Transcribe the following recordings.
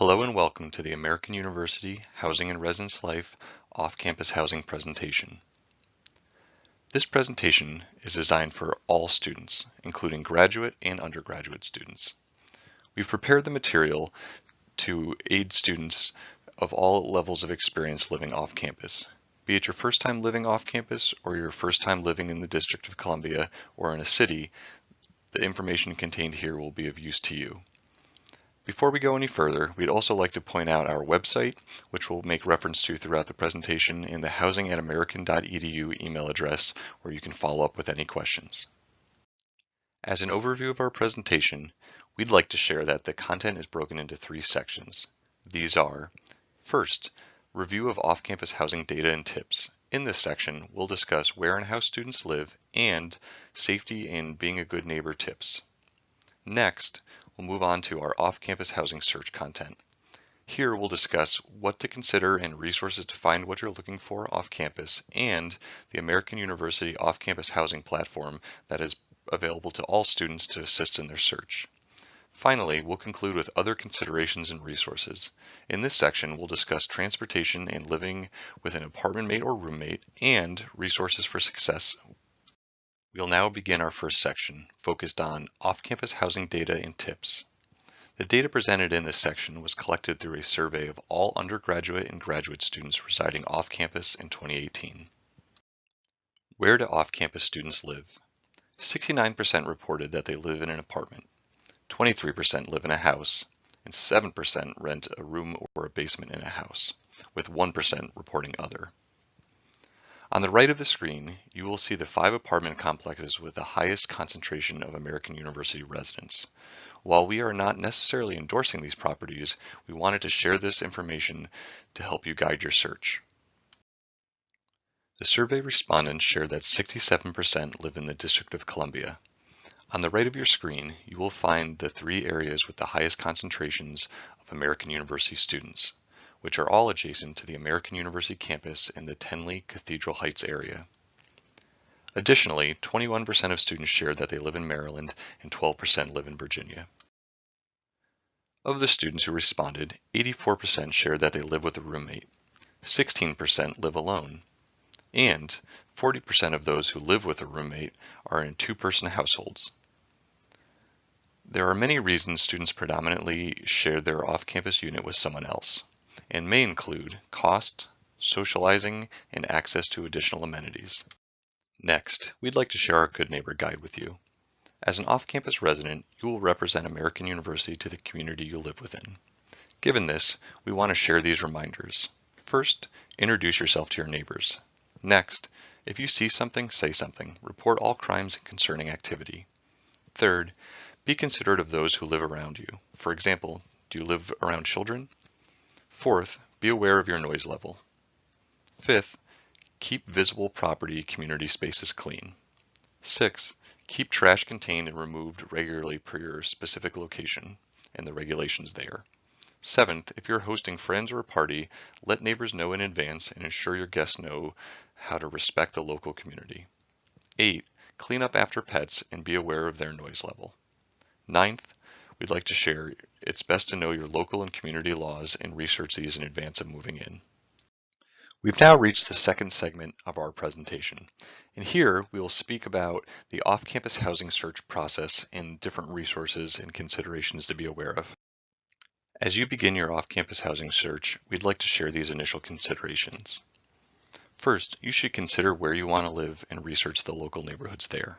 Hello and welcome to the American University Housing and Residence Life off-campus housing presentation. This presentation is designed for all students, including graduate and undergraduate students. We've prepared the material to aid students of all levels of experience living off-campus, be it your first time living off-campus or your first time living in the District of Columbia or in a city. The information contained here will be of use to you. Before we go any further, we'd also like to point out our website, which we'll make reference to throughout the presentation, and the housing@american.edu email address, where you can follow up with any questions. As an overview of our presentation, we'd like to share that the content is broken into 3 sections. These are, first, review of off-campus housing data and tips. In this section, we'll discuss where and how students live and safety and being a good neighbor tips. Next, we'll move on to our off-campus housing search content. Here we'll discuss what to consider and resources to find what you're looking for off-campus and the American University off-campus housing platform that is available to all students to assist in their search. Finally, we'll conclude with other considerations and resources. In this section, we'll discuss transportation and living with an apartment mate or roommate and resources for success. We'll now begin our first section, focused on off-campus housing data and tips. The data presented in this section was collected through a survey of all undergraduate and graduate students residing off-campus in 2018. Where do off-campus students live? 69% reported that they live in an apartment, 23% live in a house, and 7% rent a room or a basement in a house, with 1% reporting other. On the right of the screen, you will see the 5 apartment complexes with the highest concentration of American University residents. While we are not necessarily endorsing these properties, we wanted to share this information to help you guide your search. The survey respondents shared that 67% live in the District of Columbia. On the right of your screen, you will find the 3 areas with the highest concentrations of American University students, which are all adjacent to the American University campus in the Tenley Cathedral Heights area. Additionally, 21% of students shared that they live in Maryland and 12% live in Virginia. Of the students who responded, 84% shared that they live with a roommate, 16% live alone, and 40% of those who live with a roommate are in 2-person households. There are many reasons students predominantly share their off-campus unit with someone else, and may include cost, socializing, and access to additional amenities. Next, we'd like to share our Good Neighbor Guide with you. As an off-campus resident, you will represent American University to the community you live within. Given this, we want to share these reminders. First, introduce yourself to your neighbors. Next, if you see something, say something. Report all crimes and concerning activity. Third, be considerate of those who live around you. For example, do you live around children? Fourth, be aware of your noise level. Fifth, keep visible property community spaces clean. Sixth, keep trash contained and removed regularly per your specific location and the regulations there. Seventh, if you're hosting friends or a party, let neighbors know in advance and ensure your guests know how to respect the local community. 8, clean up after pets and be aware of their noise level. 9th, we'd like to share it's best to know your local and community laws and research these in advance of moving in. We've now reached the second segment of our presentation, and here we will speak about the off-campus housing search process and different resources and considerations to be aware of. As you begin your off-campus housing search, we'd like to share these initial considerations. First, you should consider where you want to live and research the local neighborhoods there.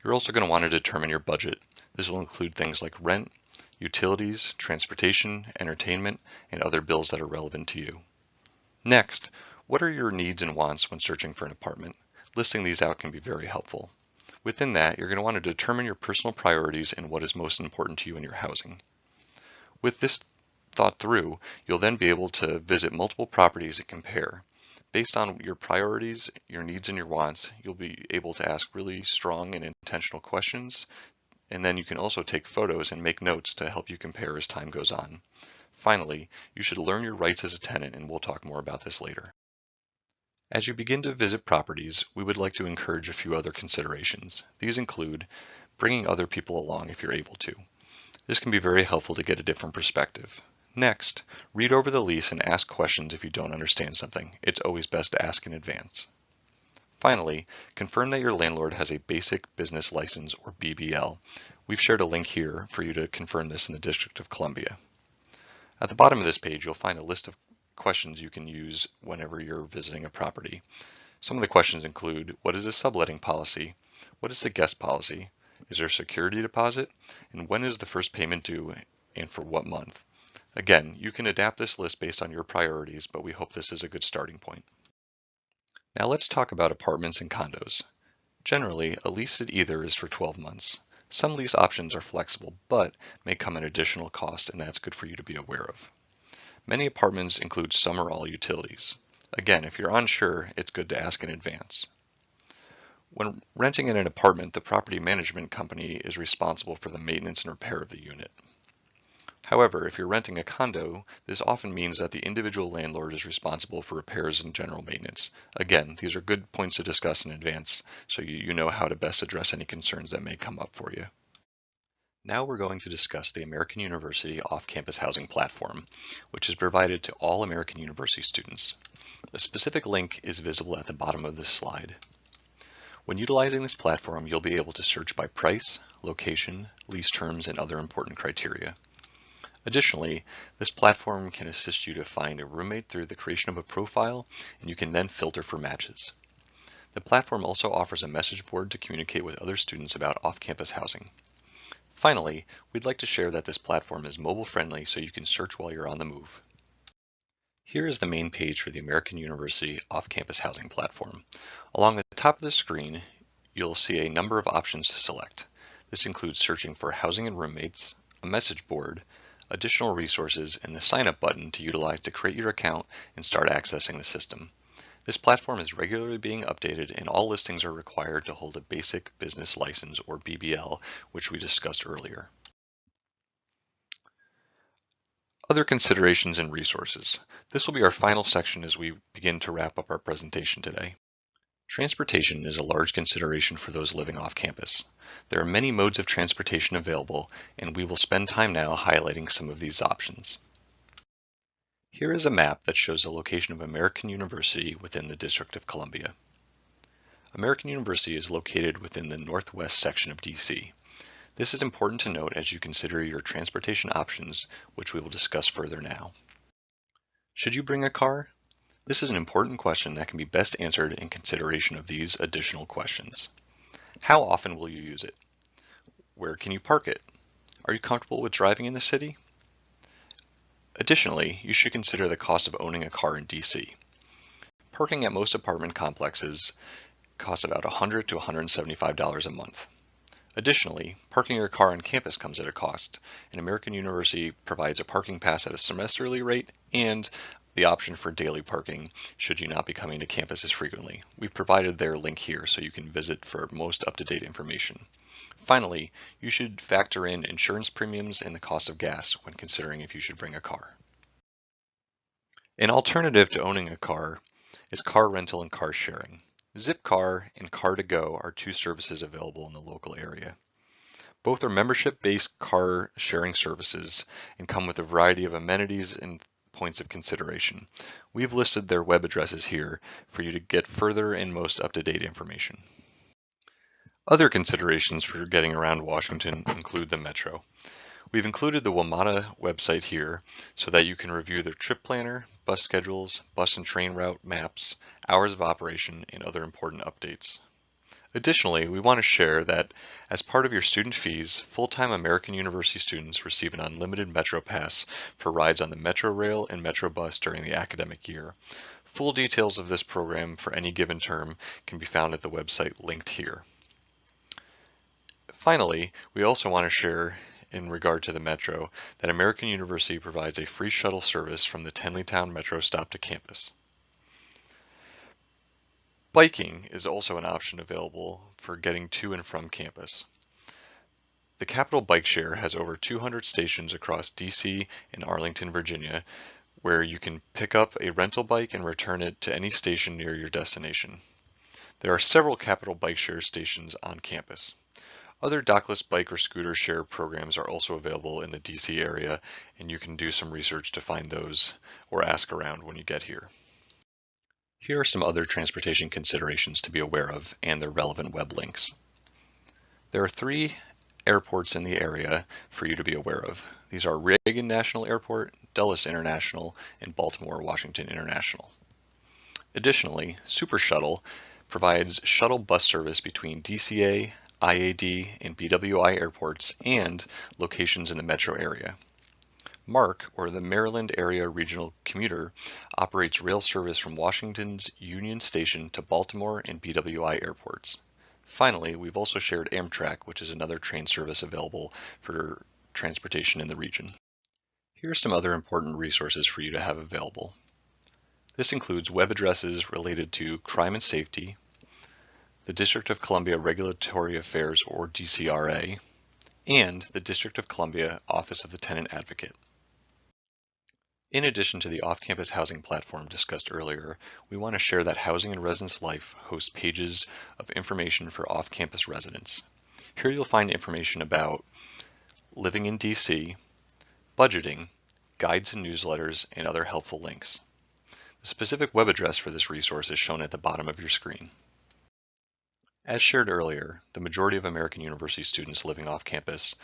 You're also going to want to determine your budget. This will include things like rent, utilities, transportation, entertainment, and other bills that are relevant to you. Next, what are your needs and wants when searching for an apartment? Listing these out can be very helpful. Within that, you're going to want to determine your personal priorities and what is most important to you in your housing. With this thought through, you'll then be able to visit multiple properties and compare. Based on your priorities, your needs, and your wants, you'll be able to ask really strong and intentional questions, and then you can also take photos and make notes to help you compare as time goes on. Finally, you should learn your rights as a tenant, and we'll talk more about this later. As you begin to visit properties, we would like to encourage a few other considerations. These include bringing other people along if you're able to. This can be very helpful to get a different perspective. Next, read over the lease and ask questions if you don't understand something. It's always best to ask in advance. Finally, confirm that your landlord has a Basic Business License or BBL. We've shared a link here for you to confirm this in the District of Columbia. At the bottom of this page, you'll find a list of questions you can use whenever you're visiting a property. Some of the questions include, what is the subletting policy? What is the guest policy? Is there a security deposit? And when is the first payment due and for what month? Again, you can adapt this list based on your priorities, but we hope this is a good starting point. Now let's talk about apartments and condos. Generally, a lease at either is for 12 months. Some lease options are flexible, but may come at additional cost, and that's good for you to be aware of. Many apartments include some or all utilities. Again, if you're unsure, it's good to ask in advance. When renting in an apartment, the property management company is responsible for the maintenance and repair of the unit. However, if you're renting a condo, this often means that the individual landlord is responsible for repairs and general maintenance. Again, these are good points to discuss in advance so you know how to best address any concerns that may come up for you. Now we're going to discuss the American University Off-Campus Housing Platform, which is provided to all American University students. A specific link is visible at the bottom of this slide. When utilizing this platform, you'll be able to search by price, location, lease terms, and other important criteria. Additionally, this platform can assist you to find a roommate through the creation of a profile, and you can then filter for matches. The platform also offers a message board to communicate with other students about off-campus housing. Finally, we'd like to share that this platform is mobile-friendly so you can search while you're on the move. Here is the main page for the American University Off-Campus Housing Platform. Along the top of the screen, you'll see a number of options to select. This includes searching for housing and roommates, a message board, additional resources, and the sign up button to utilize to create your account and start accessing the system. This platform is regularly being updated, and all listings are required to hold a Basic Business License or BBL, which we discussed earlier. Other considerations and resources. This will be our final section as we begin to wrap up our presentation today. Transportation is a large consideration for those living off campus. There are many modes of transportation available, and we will spend time now highlighting some of these options. Here is a map that shows the location of American University within the District of Columbia. American University is located within the northwest section of DC. This is important to note as you consider your transportation options, which we will discuss further now. Should you bring a car? This is an important question that can be best answered in consideration of these additional questions. How often will you use it? Where can you park it? Are you comfortable with driving in the city? Additionally, you should consider the cost of owning a car in DC. Parking at most apartment complexes costs about $100 to $175 a month. Additionally, parking your car on campus comes at a cost, and American University provides a parking pass at a semesterly rate and the option for daily parking should you not be coming to campus as frequently. We've provided their link here so you can visit for most up-to-date information. Finally, you should factor in insurance premiums and the cost of gas when considering if you should bring a car. An alternative to owning a car is car rental and car sharing. Zipcar and Car2Go are two services available in the local area. Both are membership-based car sharing services and come with a variety of amenities and points of consideration. We've listed their web addresses here for you to get further and most up-to-date information. Other considerations for getting around Washington include the metro. We've included the WMATA website here so that you can review their trip planner, bus schedules, bus and train route maps, hours of operation, and other important updates. Additionally, we want to share that as part of your student fees, full-time American University students receive an unlimited Metro Pass for rides on the Metro Rail and Metro Bus during the academic year. Full details of this program for any given term can be found at the website linked here. Finally, we also want to share in regard to the Metro that American University provides a free shuttle service from the Tenleytown Metro stop to campus. Biking is also an option available for getting to and from campus. The Capital Bike Share has over 200 stations across DC and Arlington, Virginia, where you can pick up a rental bike and return it to any station near your destination. There are several Capital Bike Share stations on campus. Other dockless bike or scooter share programs are also available in the DC area, and you can do some research to find those or ask around when you get here. Here are some other transportation considerations to be aware of and their relevant web links. There are 3 airports in the area for you to be aware of. These are Reagan National Airport, Dulles International, and Baltimore Washington International. Additionally, Super Shuttle provides shuttle bus service between DCA, IAD, and BWI airports and locations in the metro area. MARC, or the Maryland Area Regional Commuter, operates rail service from Washington's Union Station to Baltimore and BWI airports. Finally, we've also shared Amtrak, which is another train service available for transportation in the region. Here are some other important resources for you to have available. This includes web addresses related to crime and safety, the District of Columbia Regulatory Affairs, or DCRA, and the District of Columbia Office of the Tenant Advocate. In addition to the off-campus housing platform discussed earlier, we want to share that Housing and Residence Life hosts pages of information for off-campus residents. Here you'll find information about living in DC, budgeting, guides and newsletters, and other helpful links. The specific web address for this resource is shown at the bottom of your screen. As shared earlier, the majority of American University students living off campus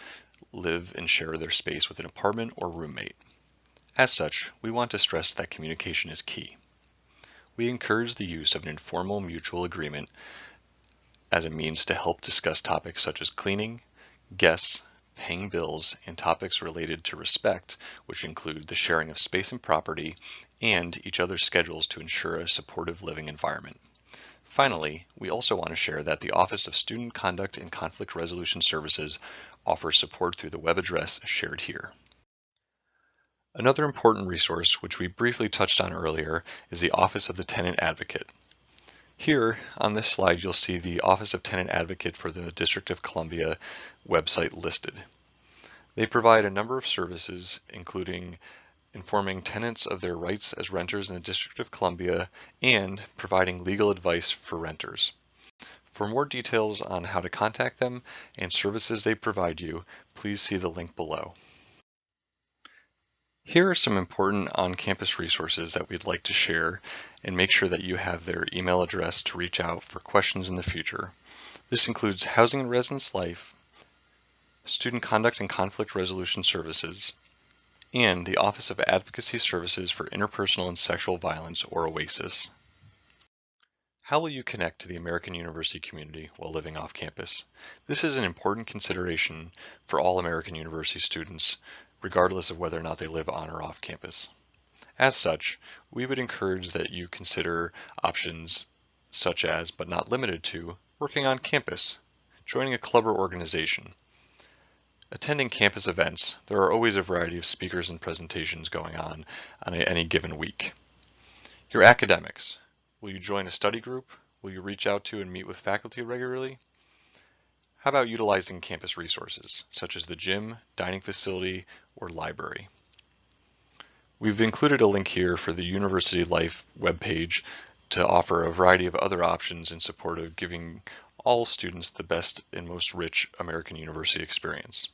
live and share their space with an apartment or roommate. As such, we want to stress that communication is key. We encourage the use of an informal mutual agreement as a means to help discuss topics such as cleaning, guests, paying bills, and topics related to respect, which include the sharing of space and property and each other's schedules to ensure a supportive living environment. Finally, we also want to share that the Office of Student Conduct and Conflict Resolution Services offers support through the web address shared here. Another important resource, which we briefly touched on earlier, is the Office of the Tenant Advocate. Here on this slide, you'll see the Office of Tenant Advocate for the District of Columbia website listed. They provide a number of services, including informing tenants of their rights as renters in the District of Columbia and providing legal advice for renters. For more details on how to contact them and services they provide you, please see the link below. Here are some important on-campus resources that we'd like to share and make sure that you have their email address to reach out for questions in the future. This includes Housing and Residence Life, Student Conduct and Conflict Resolution Services, and the Office of Advocacy Services for Interpersonal and Sexual Violence, or OASIS. How will you connect to the American University community while living off campus? This is an important consideration for all American University students, regardless of whether or not they live on or off campus. As such, we would encourage that you consider options such as, but not limited to, working on campus, joining a club or organization, attending campus events. There are always a variety of speakers and presentations going on any given week. Your academics. Will you join a study group? Will you reach out to and meet with faculty regularly? How about utilizing campus resources, such as the gym, dining facility, or library? We've included a link here for the University Life webpage to offer a variety of other options in support of giving all students the best and most rich American University experience.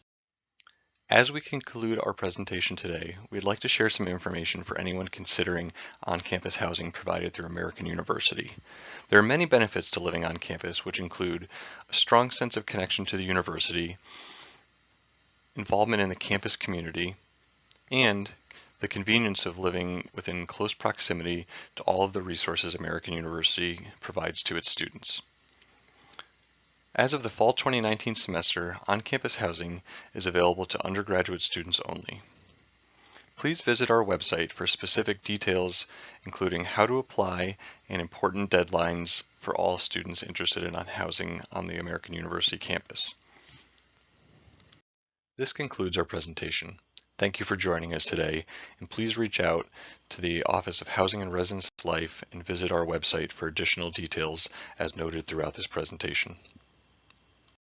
As we conclude our presentation today, we'd like to share some information for anyone considering on-campus housing provided through American University. There are many benefits to living on campus, which include a strong sense of connection to the university, involvement in the campus community, and the convenience of living within close proximity to all of the resources American University provides to its students. As of the fall 2019 semester, on-campus housing is available to undergraduate students only. Please visit our website for specific details, including how to apply and important deadlines for all students interested in housing on the American University campus. This concludes our presentation. Thank you for joining us today, and please reach out to the Office of Housing and Residence Life and visit our website for additional details as noted throughout this presentation.